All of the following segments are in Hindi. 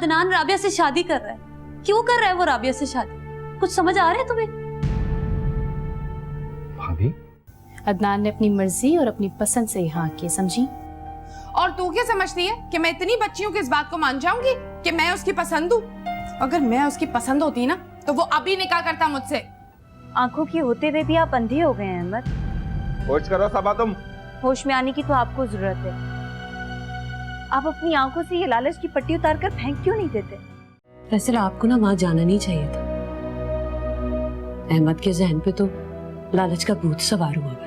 अदनान राबिया से शादी कर रहा है। क्यों कर रहा है वो राबिया से शादी? कुछ समझ आ रहा है तुम्हें? भाभी, अदनान ने अपनी मर्जी और अपनी पसंद से यहाँ की, समझी? और तू क्या समझती है कि मैं इतनी बच्ची हूँ कि इस बात को मान जाऊंगी कि मैं उसकी पसंद हूँ? अगर मैं उसकी पसंद होती ना तो वो अभी निकाह करता मुझसे। आंखों की होते हुए भी आप अंधे हो गए हैं अहमद। होश करो सबा तुम। होश में आने की तो आपको जरूरत है। आप अपनी आंखों से ये लालच की पट्टी उतार कर फेंक क्यों नहीं देते? वैसे आपको ना वहां जाना नहीं चाहिए था। अहमद के जहन पे तो लालच का भूत सवार हुआ है।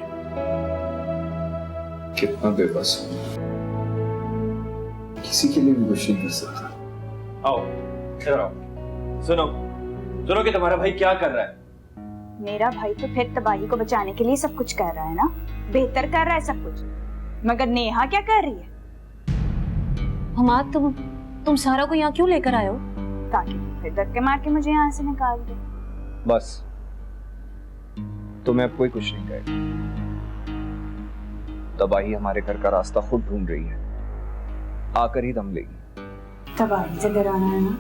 कितना बेबस हूं, किसी के लिए भी कुछ नहीं कर सकता। आओ इधर आओ। सुनो सुनो कि तुम्हारा भाई क्या कर रहा है। मेरा भाई तो फिर तबाही को बचाने के लिए सब कुछ कर रहा है ना, बेहतर कर रहा है सब कुछ। मगर नेहा क्या कर रही है? हमाद तुम सारा को यहाँ क्यों लेकर आए हो? ताकि फिर धक्के मार के मुझे यहाँ से निकाल दे। बस तुम्हें अब कोई कुछ नहीं कहेगा। तबाही हमारे घर का रास्ता खुद ढूंढ रही है, आकर ही दम लेगी। तबाही से डराना है ना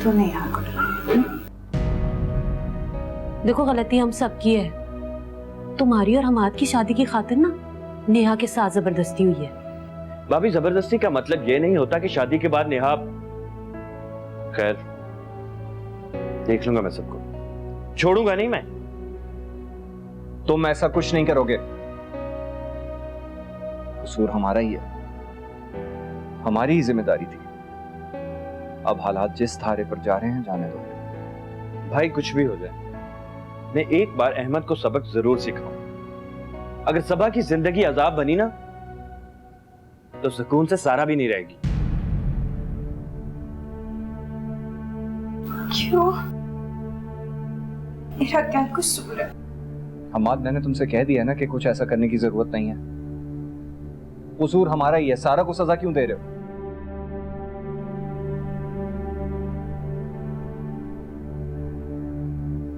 तो नेहा को डराना। देखो गलती हम सब की है। तुम्हारी और हमाद की शादी की खातिर ना नेहा के साथ जबरदस्ती हुई है। भाभी, जबरदस्ती का मतलब ये नहीं होता कि शादी के बाद नेहा। खैर देख लूंगा मैं सबको, छोड़ूंगा नहीं मैं। तुम ऐसा कुछ नहीं करोगे। कसूर हमारा ही है, हमारी ही जिम्मेदारी थी। अब हालात जिस धारे पर जा रहे हैं जाने दो। भाई कुछ भी हो जाए, मैं एक बार अहमद को सबक जरूर सिखाऊं। अगर सबा की जिंदगी अजाब बनी ना तो सुकून से सारा भी नहीं रहेगी। क्यों? मेरा क्या कसूर है? हमाद, मैंने तुमसे कह दिया ना कि कुछ ऐसा करने की जरूरत नहीं है। कसूर हमारा ही है, सारा को सजा क्यों दे रहे हो?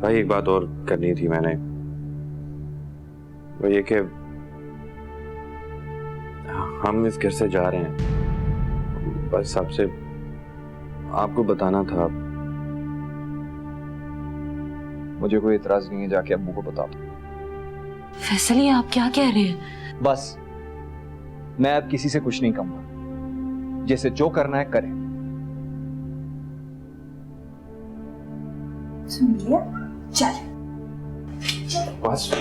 भाई एक बात और करनी थी मैंने, वो ये कि हम इस घर से जा रहे हैं। बस आपसे आपको बताना था। मुझे कोई इतराज नहीं है, जाके अब्बू को बताओ। फैसल, ये आप क्या कह रहे हैं? बस मैं अब किसी से कुछ नहीं कहूंगा। जैसे जो करना है करें। सुन लिया? चल बस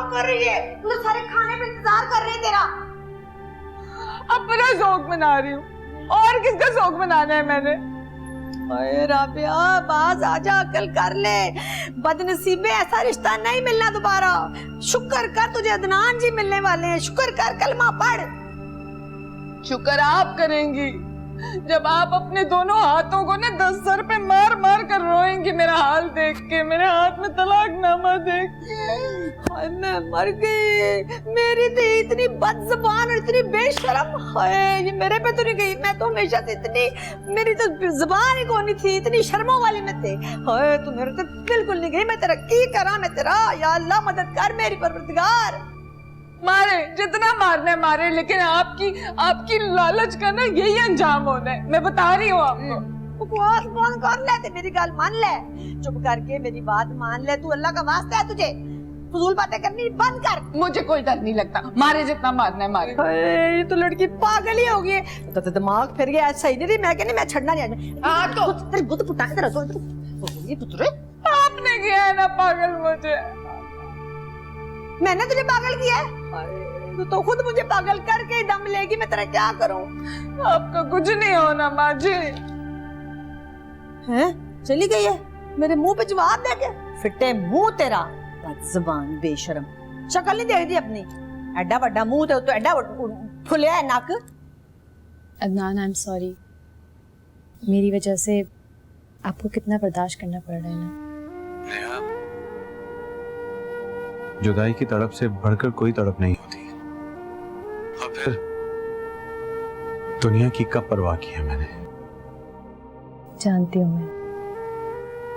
कर रही है? तू तो सारे खाने पे इंतजार कर रही है तेरा। अपना शौक मना रही हूँ, और किसका शौक मनाना है मैंने? अरे राबिया, बाज आजा, अकल कर ले। बदनसीबे, ऐसा रिश्ता नहीं मिलना दोबारा। शुक्र कर तुझे अदनान जी मिलने वाले हैं। शुक्र कर, कलमा पढ़। शुक्र आप करेंगी जब आप अपने दोनों हाथों को ना 10 सर पे मार मार कर रोएंगी मेरा हाल देख के, मेरे हाथ में तलाकनामा देख के। मैं मर गई। मेरी थी इतनी बदजुबान और इतनी बेशरम। हाय, ये मेरे पे तो नहीं गई। मैं तो हमेशा से इतनी, मेरी तो जुबान ही कोनी थी, इतनी शर्मों वाली मैं थी। हाय, तू मेरे तो बिल्कुल नहीं गई। मैं तेरा की करा, मैं तेरा। या अल्लाह मदद कर मेरी परवरदिगार। मारे जितना मारना है मारे, लेकिन आपकी लालच का ना यही अंजाम होना है। मैं बता रही हूँ आपको। बकवास बंद कर ले, ते मेरी गल मान ले। चुप करके मेरी बात मान ले। तू अल्लाह का वास्ता है, तुझे फजूल बातें करनी बंद कर। मुझे कोई डर नहीं लगता, मारे जितना मारना है मारे। ये तो लड़की पागल ही हो गई है। तो दिमाग फिर गया। सही नहीं रही। मैं कहनी मैं छड़ना नहीं आ। तो तेरे गुद फुटा तेरा तो ये पुत्र आपने किया है ना पागल मुझे। मैंने तुझे पागल किया है? तो खुद मुझे पागल करके दम लेगी। मैं तेरा क्या करूं? आपका कुछ नहीं होना माँ जी। हैं? चली गई है मेरे मुंह पे जवाब दे के। फिटे मुंह तेरा, बदजुबान बेशरम। शक्ल नहीं देखती अपनी। एडा बड़ा मुंह तो एडा फुलिया है नक। Adnan, I am sorry. मेरी वजह से आपको कितना बर्दाश्त करना पड़ रहा है ना। जुदाई की तड़प से बढ़कर कोई तड़प नहीं होती। और फिर दुनिया की कब परवाह की है मैंने। जानती हूँ मैं,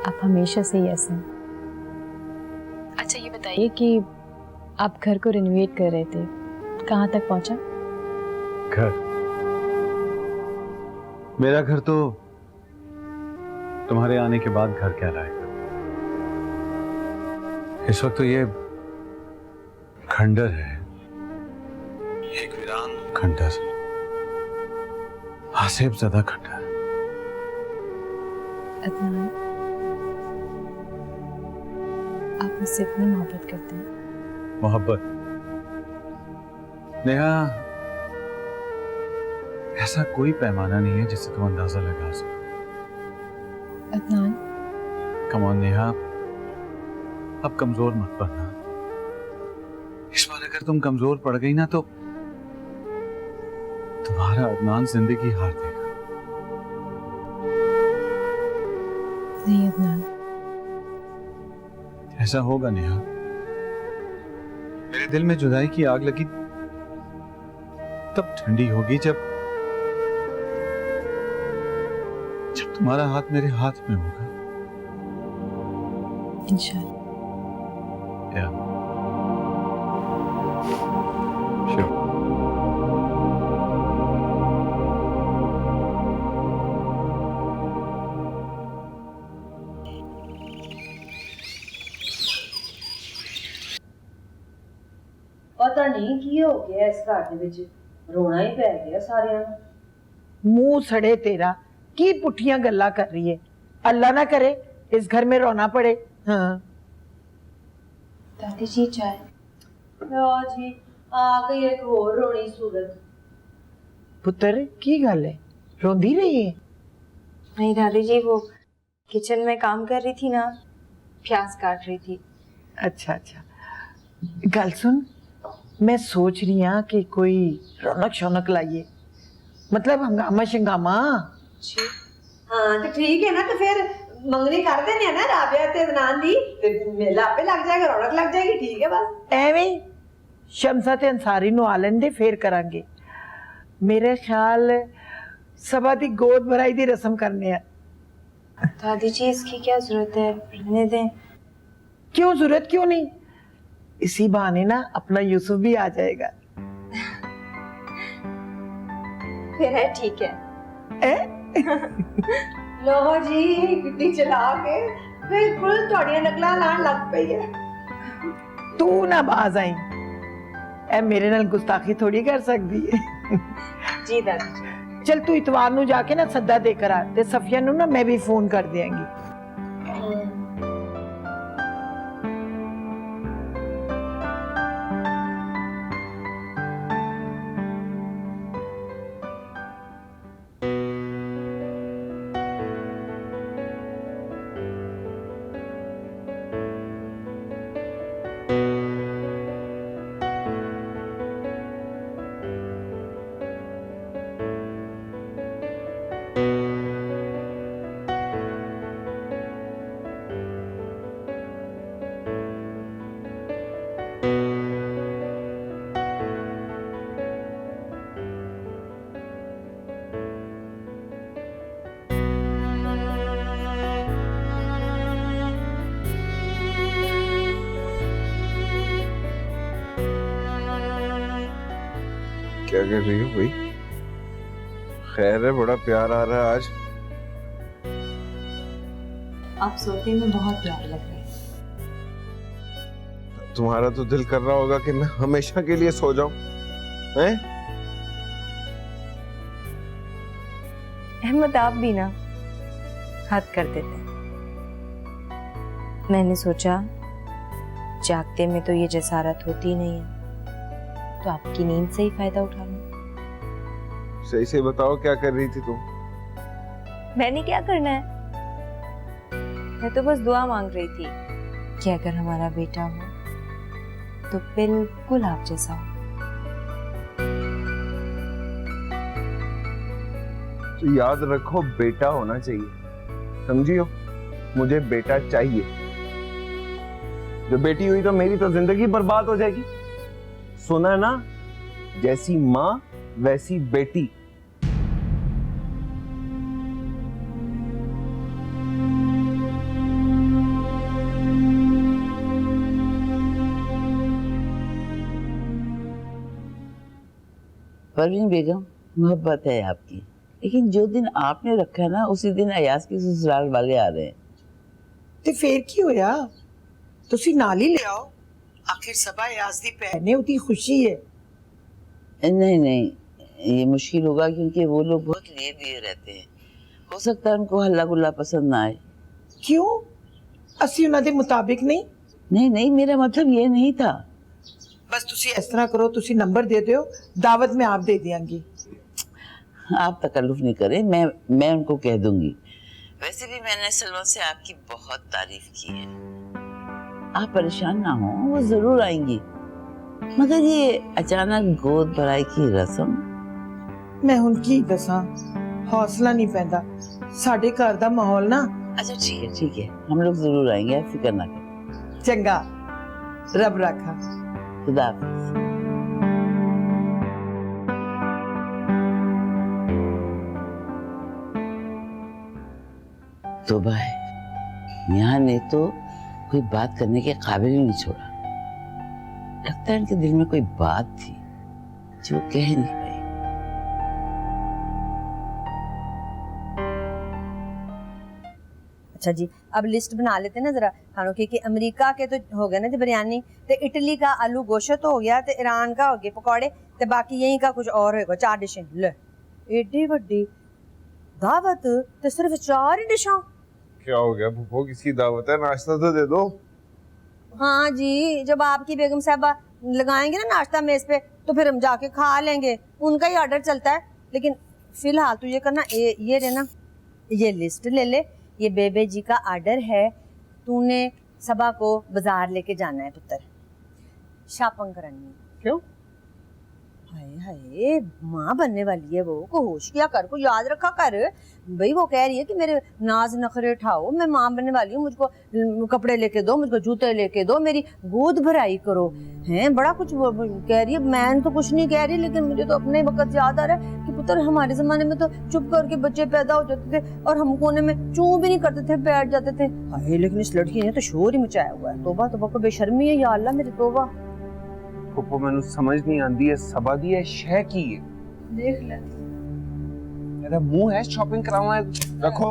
आप हमेशा से ही ऐसे हैं। अच्छा ये बताइए कि आप घर को रिनोवेट कर रहे थे, कहाँ तक पहुंचा? घर, मेरा घर तो तुम्हारे आने के बाद घर कहलाएगा। इस वक्त तो ये खंडर है, एक वीरान खंडर, आसेब ज़दा खंडर। अदनान, आप मुझसे इतनी मोहब्बत करते हैं। मोहब्बत नेहा, ऐसा कोई पैमाना नहीं है जिससे तुम अंदाजा लगा सको। अदनान, कम ऑन नेहा, अब कमजोर मत पड़ना। इस बार अगर तुम कमजोर पड़ गई ना तो तुम्हारा अदनान जिंदगी हार देगा। नहीं अदनान, ऐसा होगा नेहा। मेरे दिल में जुदाई की आग लगी तब ठंडी होगी जब तुम्हारा हाथ मेरे हाथ में होगा। इंशाल्लाह। Yeah. Sure. पता नहीं की हो गया इस घर दे विच, रोना ही पै गया सारियां नूं। मुंह सड़े तेरा, की पुठियां गल्ला कर रही है। अल्लाह ना करे इस घर में रोना पड़े। हाँ दादी जी चाय। लो जी आ गई एक और रोनी सूरत। पुत्र की गल है, रोंदी रही है? नहीं दादी जी, वो किचन में काम कर रही थी ना, प्याज काट रही थी। अच्छा अच्छा, गल सुन, मैं सोच रही हाँ कि कोई रौनक शौनक लाइए, मतलब हंगामा शंगामा। हाँ तो ठीक है ना, तो फिर मंगनी कर देने हैं ना राबिया ते अदनान दी, ते मेला आपे लग जाएगा, रौनक लग जाएगी। ठीक है बस एवें शमसा ते अंसारी नु आ लेंदे फिर करांगे। मेरे ख्याल सबा दी गोद भराई दी रस्म करने हैं। दादी जी इसकी क्या जरूरत है, रहने दें। क्यों जरूरत क्यों नहीं, इसी बहाने ना अपना यूसुफ भी आ जाएगा। फिर है ठीक है। लो जी गड्डी चला के बिल्कुल थोड़ियां नकलां लान लग पई है। तू ना बाज आई, ए मेरे नाल गुस्ताखी थोड़ी कर सकती है। जी दादी जी। चल तू इतवार नु जाके ना सद्दा देकर आ, ते सफिया नु ना मैं भी फोन कर देंगी। क्या कर रही हो भाई? खैर है, बड़ा प्यार आ रहा है आज। आप सोते में बहुत प्यार लग रहा है। तुम्हारा तो दिल कर रहा होगा कि मैं हमेशा के लिए सो जाऊं, हैं? अहमद आप भी ना हद कर देते हैं। मैंने सोचा जागते में तो ये जसारत होती नहीं है, तो आपकी नींद से ही फायदा उठा लूं। सही से बताओ क्या कर रही थी तुम? मैंने क्या करना है, मैं तो बस दुआ मांग रही थी कि अगर हमारा बेटा हो तो बिल्कुल आप जैसा हो। तो याद रखो बेटा होना चाहिए, समझियो? मुझे बेटा चाहिए। जो बेटी हुई तो मेरी तो जिंदगी बर्बाद हो जाएगी। सुना ना, जैसी माँ वैसी बेटी। परवीन बेगम, मोहब्बत है आपकी, लेकिन जो दिन आपने रखा है ना उसी दिन अयाज के ससुराल वाले आ रहे हैं। ਤੇ ਫੇਰ ਕੀ ਹੋਇਆ? ਤੁਸੀਂ ਨਾਲ ਹੀ ਲਿਆਓ, आखिर सबा अयाज दी भैन है, उदी खुशी है। नहीं नहीं, ये मुश्किल होगा क्योंकि वो लोग बहुत लिए दिए रहते हैं, हो सकता है उनको हल्ला गुल्ला पसंद ना आए। क्यों? ਅਸੀਂ ਉਹਨਾਂ ਦੇ ਮੁਤਾबिक नहीं? नहीं नहीं, मेरा मतलब ये नहीं था। बस ਤੁਸੀਂ ਇਸ ਤਰ੍ਹਾਂ ਕਰੋ, ਤੁਸੀਂ ਨੰਬਰ ਦੇ ਦਿਓ, दावत में आप दे देंगी। आप तकल्लुफ नहीं करें, मैं उनको कह दूंगी। वैसे भी मैंने सलमा से आपकी बहुत तारीफ की है, आप परेशान ना हो, वो जरूर आएंगी। मगर ये अचानक गोद भराई की रस्म, मैं हुन की दसां, हौसला नहीं पैंदा, साडे घर दा माहौल ना। अच्छा ठीक है, हम लोग जरूर आएंगे, आप फिक्र ना करें। चंगा, रब रखा। खुदा हाफिज। तौबा है, यहाँ ने तो कोई बात करने के काबिल ही नहीं छोड़ा। लगता है इनके दिल में कोई बात थी जो वो कह नहीं पाई। अच्छा जी, अब लिस्ट बना लेते ना जरा खानों की, कि अमेरिका के तो हो गए ना जी बिरयानी, ते इटली का आलू गोश्त हो गया, ते ईरान का हो गए पकौड़े, ते बाकी यहीं का कुछ और होगा 4 डिशें। ले एडी बड़ी दावत ते सिर्फ 4 ही डिशें। क्या हो गया फूफो, किसकी दावत है? नाश्ता तो दे दो। हाँ जी, जब आपकी बेगम साहबा लगाएंगे ना नाश्ता मेज पे तो फिर हम जाके खा लेंगे, उनका ही ऑर्डर चलता है। लेकिन फिलहाल तो ये करना, ये रहना, ये लिस्ट ले ले, ये बेबे जी का ऑर्डर है, तूने सबा को बाजार लेके जाना है पुत्र, शॉपिंग करानी। क्यों? हाय हाय, माँ बनने वाली है वो, को होश किया कर, को याद रखा कर भाई। वो कह रही है कि मेरे नाज नखरे उठाओ, मैं माँ बनने वाली हूँ, मुझको कपड़े लेके दो, मुझको जूते लेके दो, मेरी गोद भराई करो, हैं बड़ा कुछ वो कह रही है। मैं तो कुछ नहीं कह रही, लेकिन मुझे तो अपने वक्त याद आ रहा है कि पुत्र हमारे जमाने में तो चुप करके बच्चे पैदा हो जाते थे और हम कोने में चूं भी नहीं करते थे, बैठ जाते थे। हाय, लेकिन इस लड़की ने तो शोर ही मचाया हुआ है। तौबा तौबा, को बेशर्मी है या अल्लाह मेरी तौबा। फूफो मैंने समझ नहीं आती है, सबा दी है शह की है। देख ले, मेरा मुंह है शॉपिंग कराना है, रखो।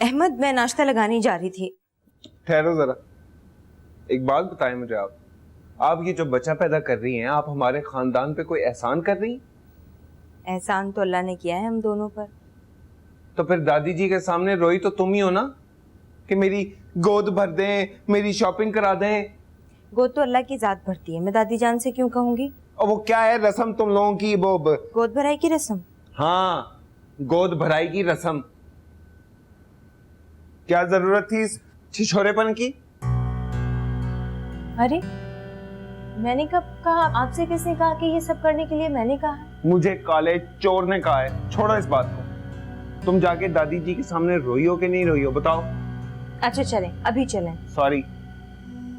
अहमद, मैं नाश्ता लगाने जा रही थी। ठहरो जरा, एक बात बताएं मुझे, आप ये जो बच्चा पैदा कर रही हैं, आप हमारे खानदान पे कोई एहसान कर रही हैं? एहसान तो अल्लाह ने किया है हम दोनों पर। तो फिर दादी जी के सामने रोई तो तुम ही हो ना, कि मेरी गोद भर दें, मेरी शॉपिंग करा दें। गोद तो अल्लाह की जात भरती है, मैं दादी जान से क्यों कहूंगी? और वो क्या है रस्म तुम लोगों की, वो गोद भराई की रस्म? हाँ, गोद भराई की रस्म। क्या जरूरत थी इस छिछोरेपन की? अरे मैंने कब कहा? आपसे किसने कहा कि ये सब करने के लिए मैंने कहा? मुझे काले चोर ने कहा है। छोड़ो इस बात को, तुम जाके दादी जी के सामने रोई हो कि नहीं रोई हो, बताओ। अच्छा चलें, अभी चलें। सॉरी,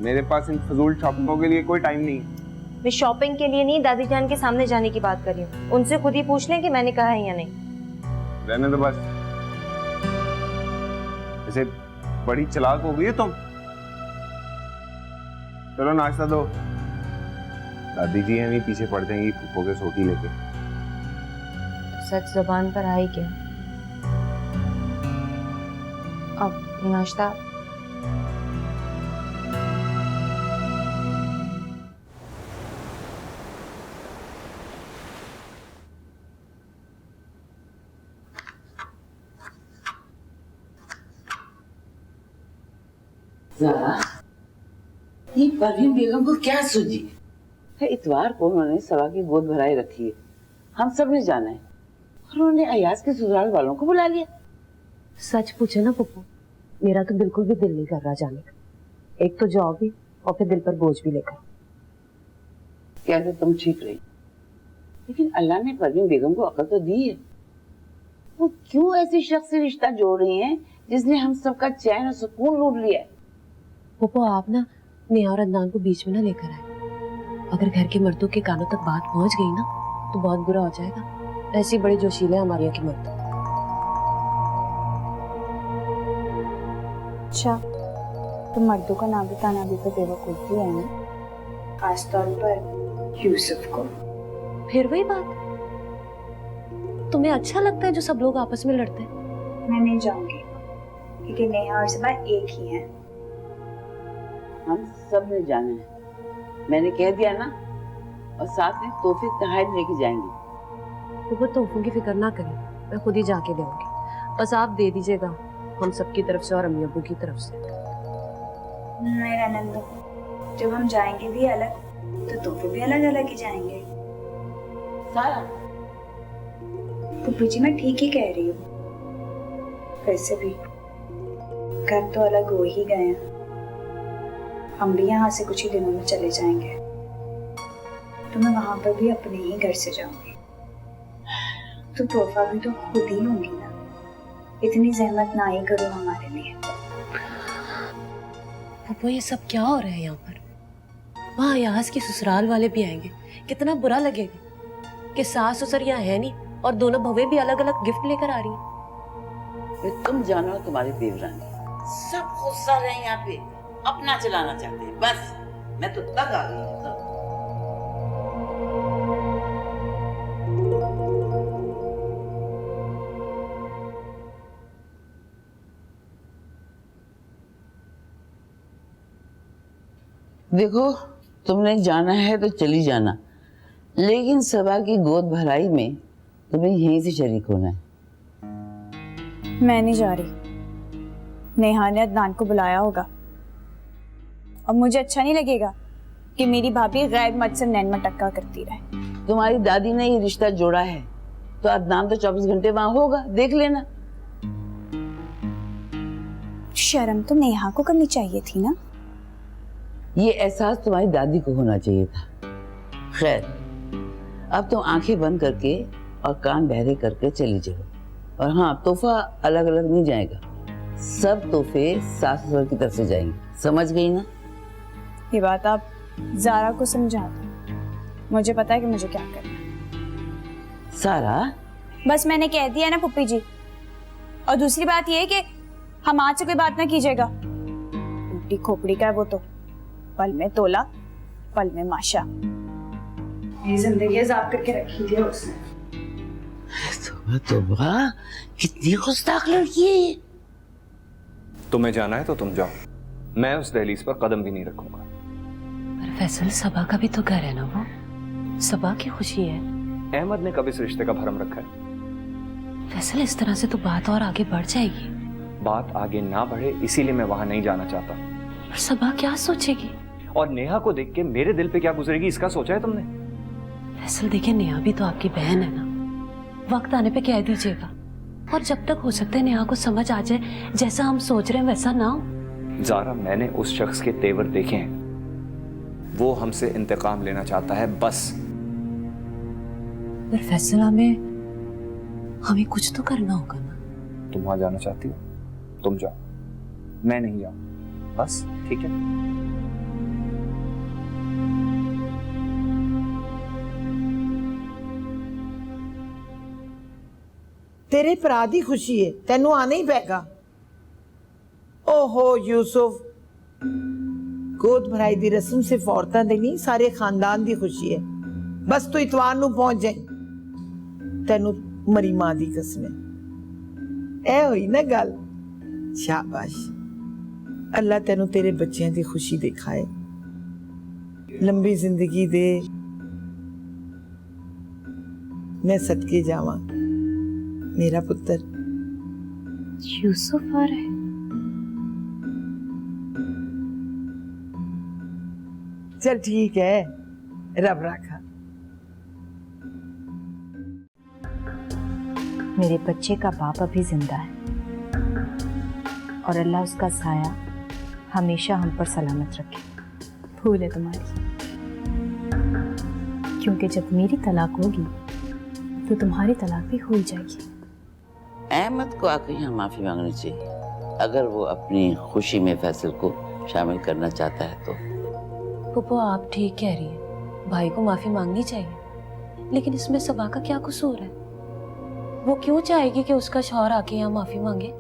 मेरे पास इन फजूल शॉपिंगों के लिए कोई टाइम नहीं है। मैं शॉपिंग के लिए नहीं, दादी जान के सामने जाने की बात कर रही हूँ। उनसे खुद ही पूछ लें कि मैंने कहा है या नहीं। रहने दो बस, ऐसे बड़ी चालाक हो गई है तुम। चलो नाश्ता दो, दादी जी है नहीं पीछे पड़ जाएंगी फूफो के सोटी लेके। सच जुबान पर आई क्या? अब नाश्ता। ये परवीन बेगम को क्या सूझी है? इतवार को उन्होंने सवा की गोद भराई रखी है, हम सब ने जाना है, और उन्होंने अयाज के ससुराल वालों को बुला लिया। सच पूछे ना पप्पू, मेरा तो बिल्कुल भी दिल नहीं कर रहा जाने का। एक तो जॉब भी और फिर दिल पर बोझ भी लेकर। क्या तो तुम ठीक रही, लेकिन अल्लाह ने परवीन बेगम को अकल तो दी है। वो क्यों ऐसी शख्स से रिश्ता जोड़ रही हैं जिसने हम सबका चैन और सुकून लूट लिया है? पप्पू आप ना नेहा और अदनान को बीच में ना लेकर आए। अगर घर के मर्दों के कानों तक बात पहुंच गई ना तो बहुत बुरा हो जाएगा। ऐसी बड़े जोशीले हमारे यहाँ के मर्द। अच्छा, तो मर्दों का नाम बताना भी तो बेवकूफ़ी है ना, खासतौर पर यूसुफ को। फिर वही बात, तुम्हें अच्छा लगता है जो सब लोग आपस में लड़ते हैं? मैं नहीं जाऊंगी क्योंकि नेहा और सबा एक ही हैं। हम सब ने जाना है, मैंने कह दिया ना, और साथ में तोहफे तहरीर लेके जाएंगे। तो वो तोहफों की फिक्र ना करें, मैं खुद ही जाके दूंगी। बस आप दे दीजिएगा हम सबकी तरफ से और अम्मी अब्बू की तरफ से। नहीं रहने दो, जब हम जाएंगे भी अलग तो तोहफे भी अलग अलग ही जाएंगे। सारा पुप्पी जी मैं ठीक ही कह रही हूँ। वैसे भी घर तो अलग हो ही गए हैं, हम भी यहाँ से कुछ ही दिनों में चले जाएंगे, तो मैं वहां पर भी अपने ही घर से जाऊंगी। तो तोहफा भी तो खुद ही लूंगी ना, इतनी जहमत ना ही करो हमारे लिए। पप्पू ये सब क्या हो रहा है यहाँ पर? वहाँ यहाँ के ससुराल वाले भी आएंगे, कितना बुरा लगेगा कि सास ससुर यहाँ है नहीं और दोनों भवे भी अलग अलग गिफ्ट लेकर आ रही हैं। तुम जानो तुम्हारी देवरानी सब गुस्सा रहे यहाँ पे, अपना चलाना चाहते हैं। बस मैं तो तक आ गई हूँ। देखो तुमने जाना है तो चली जाना, लेकिन सबा की गोद भराई में तुम्हें यहीं से शरीक होना है। मैं नहीं जा रही, नेहा ने अदनान को बुलाया होगा और मुझे अच्छा नहीं लगेगा कि मेरी भाभी गैर मर्द से नैन मटक्का करती रहे। तुम्हारी दादी ने ये रिश्ता जोड़ा है तो अदनान तो 24 घंटे वहां होगा, देख लेना। शर्म तो नेहा को करनी चाहिए थी ना। ये एहसास तुम्हारी दादी को होना चाहिए था। खैर अब तुम आंखें बंद करके और कान बहरे करके चली जाओ। और हाँ, तोहफा अलग अलग नहीं जाएगा, सब तोहफे सास ससुर की तरफ से जाएंगे, समझ गई ना? ये बात आप ज़ारा को समझा दो, मुझे पता है कि मुझे क्या करना है। सारा बस मैंने कह दिया ना पुप्पी जी। और दूसरी बात ये है कि हम आज से कोई बात ना कीजिएगा, उल्टी खोपड़ी का है वो तो, पल में तोला पल में माशा। ये जिंदगी अजाब करके रखी थी उसने। तोबा कितनी गुस्ताख लड़की है ये। तुम्हें जाना है तो तुम जाओ, मैं उस दहलीज पर कदम भी नहीं रखूंगा। पर फैसल सबा का भी तो घर है ना, वो सबा की खुशी है। अहमद ने कब इस रिश्ते का भरम रखा है? फैसल इस तरह से तो बात और आगे बढ़ जाएगी। बात आगे ना बढ़े इसीलिए मैं वहां नहीं जाना चाहता। पर सबा क्या सोचेगी? और नेहा को देख के मेरे दिल पे क्या गुजरेगी इसका सोचा है तुमने? फैसल देखिए, नेहा भी तो आपकी बहन है ना, वक्त आने पे कह दीजिएगा। और जब तक हो सकता है नेहा को समझ आ जाए जैसा हम सोच रहे हैं वैसा ना हो। ज़ारा, मैंने उस शख्स के तेवर देखे हैं, वो हमसे इंतकाम लेना चाहता है बस। पर फैसल हमें कुछ तो करना होगा ना। तुम वहां जाना चाहती हो, तुम जाओ, मैं नहीं जाऊं, बस ठीक है? तेरे भरा दी खुशी है, तेनू आना ही पेगा। ओहो यूसुफ, गोद भराई दी रस्म सिर्फ औरतां दी नहीं, सारे खानदान दी खुशी है। बस तू इतवार नू पहुंच जाए, तेनू मरी मां दी कसम है। ए होई ना गल। शाबाश, अल्लाह तेनू तेरे बच्चों दी खुशी दिखाए, लंबी जिंदगी दे। मैं सदके जावा मेरा पुत्र। यूसुफ आ रहा है। चल ठीक है, रब रखा। मेरे बच्चे का बाप अभी जिंदा है, और अल्लाह उसका साया हमेशा हम पर सलामत रखे। भूल है तुम्हारी, क्योंकि जब मेरी तलाक होगी तो तुम्हारी तलाक भी हो ही जाएगी। अहमद को आकर यहाँ माफी मांगनी चाहिए, अगर वो अपनी खुशी में फैसल को शामिल करना चाहता है तो। पुप्पो आप ठीक कह रही है, भाई को माफी मांगनी चाहिए, लेकिन इसमें सबा का क्या कसूर है? वो क्यों चाहेगी कि उसका शौहर आके यहाँ माफी मांगे?